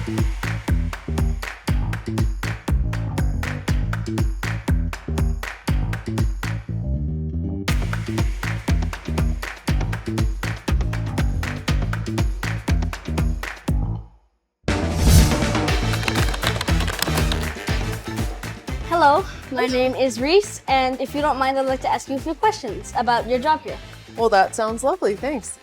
Hello, my name is Reise, and if you don't mind, I'd like to ask you a few questions about your job here. Well, that sounds lovely. Thanks.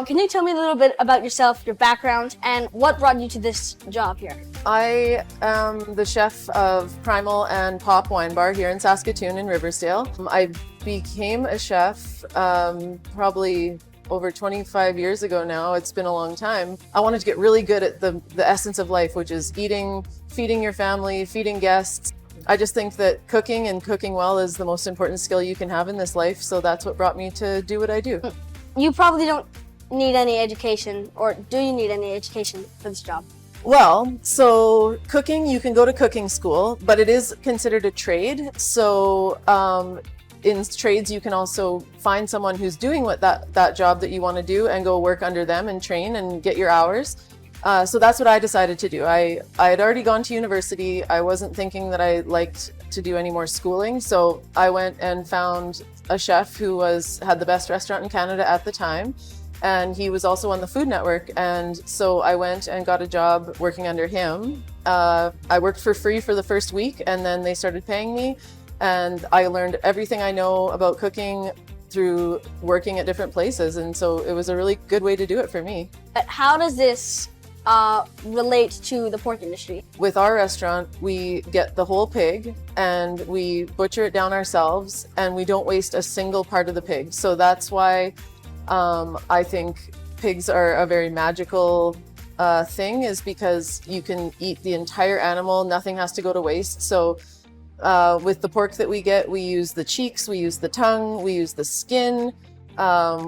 Can you tell me a little bit about yourself, your background, and what brought you to this job here? I am the chef of Primal and Pop Wine Bar here in Saskatoon in Riversdale. I became a chef probably over 25 years ago now. It's been a long time. I wanted to get really good at the essence of life, which is eating, feeding your family, feeding guests. I just think that cooking and cooking well is the most important skill you can have in this life. So that's what brought me to do what I do. You probably don't need any education, or do you need any education for this job? Well, so cooking, you can go to cooking school, but it is considered a trade. So in trades, you can also find someone who's doing that job that you want to do and go work under them and train and get your hours. So that's what I decided to do. I had already gone to university. I wasn't thinking that I liked to do any more schooling. So I went and found a chef who had the best restaurant in Canada at the time. And he was also on the Food Network. And so I went and got a job working under him. I worked for free for the first week, and then they started paying me. And I learned everything I know about cooking through working at different places. And so it was a really good way to do it for me. But how does this relate to the pork industry? With our restaurant, we get the whole pig and we butcher it down ourselves, and we don't waste a single part of the pig. So that's why I think pigs are a very magical thing, is because you can eat the entire animal. Nothing has to go to waste. So with the pork that we get, we use the cheeks, we use the tongue, we use the skin,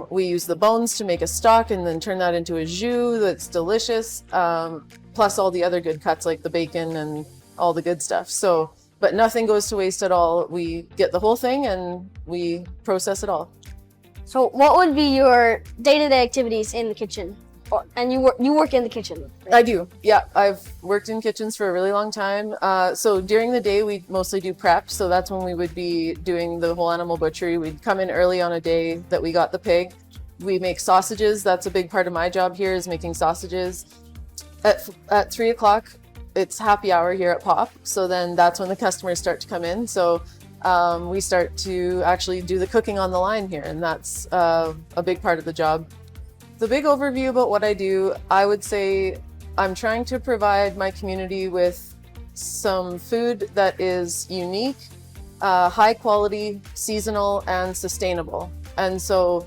we use the bones to make a stock and then turn that into a jus that's delicious, plus all the other good cuts like the bacon and all the good stuff. So, but nothing goes to waste at all. We get the whole thing and we process it all. So what would be your day-to-day activities in the kitchen? And you work in the kitchen, right? I do, yeah. I've worked in kitchens for a really long time. So during the day, we mostly do prep. So that's when we would be doing the whole animal butchery. We'd come in early on a day that we got the pig. We make sausages. That's a big part of my job here, is making sausages. At 3 o'clock, it's happy hour here at Pop. So then that's when the customers start to come in. So we start to actually do the cooking on the line here, and that's a big part of the job. The big overview about what I do, I would say I'm trying to provide my community with some food that is unique, high quality, seasonal, and sustainable. And so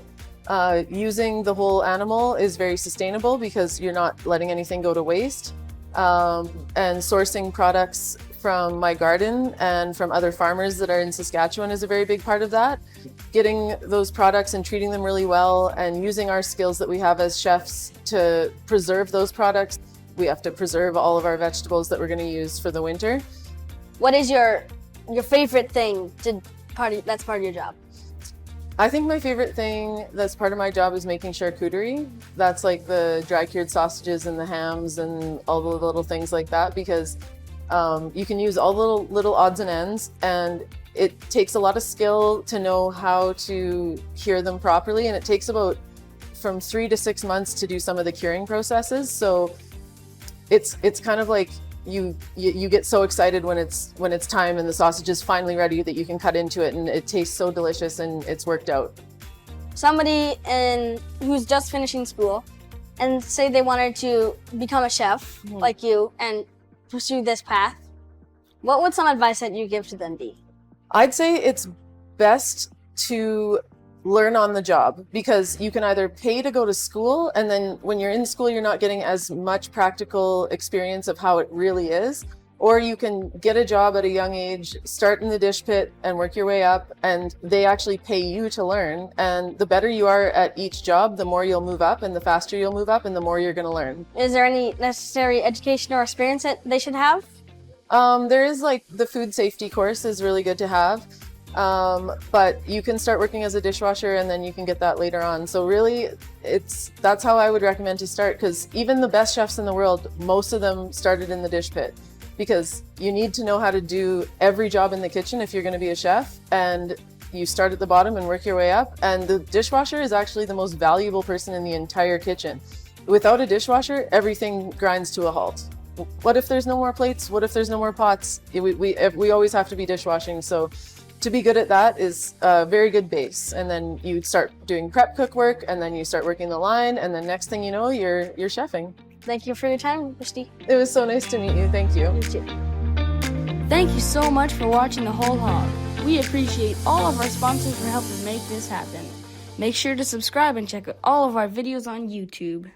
using the whole animal is very sustainable because you're not letting anything go to waste. And sourcing products from my garden and from other farmers that are in Saskatchewan is a very big part of that. Getting those products and treating them really well, and using our skills that we have as chefs to preserve those products. We have to preserve all of our vegetables that we're going to use for the winter. What is your favorite thing that's part of your job? I think my favorite thing that's part of my job is making charcuterie. That's like the dry cured sausages and the hams and all the little things like that, because you can use all the little odds and ends, and it takes a lot of skill to know how to cure them properly. And it takes about from 3 to 6 months to do some of the curing processes. So it's kind of like you get so excited when it's time and the sausage is finally ready that you can cut into it, and it tastes so delicious and it's worked out. Somebody who's just finishing school, and say they wanted to become a chef like you and pursue this path, what would some advice that you give to them be? I'd say it's best to learn on the job, because you can either pay to go to school, and then when you're in school you're not getting as much practical experience of how it really is, or you can get a job at a young age, start in the dish pit and work your way up, and they actually pay you to learn. And the better you are at each job, the more you'll move up, and the faster you'll move up, and the more you're going to learn. Is there any necessary education or experience that they should have? There is, like, the food safety course is really good to have. But you can start working as a dishwasher and then you can get that later on. So really, that's how I would recommend to start, because even the best chefs in the world, most of them started in the dish pit, because you need to know how to do every job in the kitchen if you're going to be a chef, and you start at the bottom and work your way up. And the dishwasher is actually the most valuable person in the entire kitchen. Without a dishwasher, everything grinds to a halt. What if there's no more plates? What if there's no more pots? We always have to be dishwashing. So to be good at that is a very good base. And then you start doing prep cook work, and then you start working the line, and then next thing you know, you're chefing. Thank you for your time, Christie. It was so nice to meet you. Thank you. You too. Thank you so much for watching The Whole Hog. We appreciate all of our sponsors for helping make this happen. Make sure to subscribe and check out all of our videos on YouTube.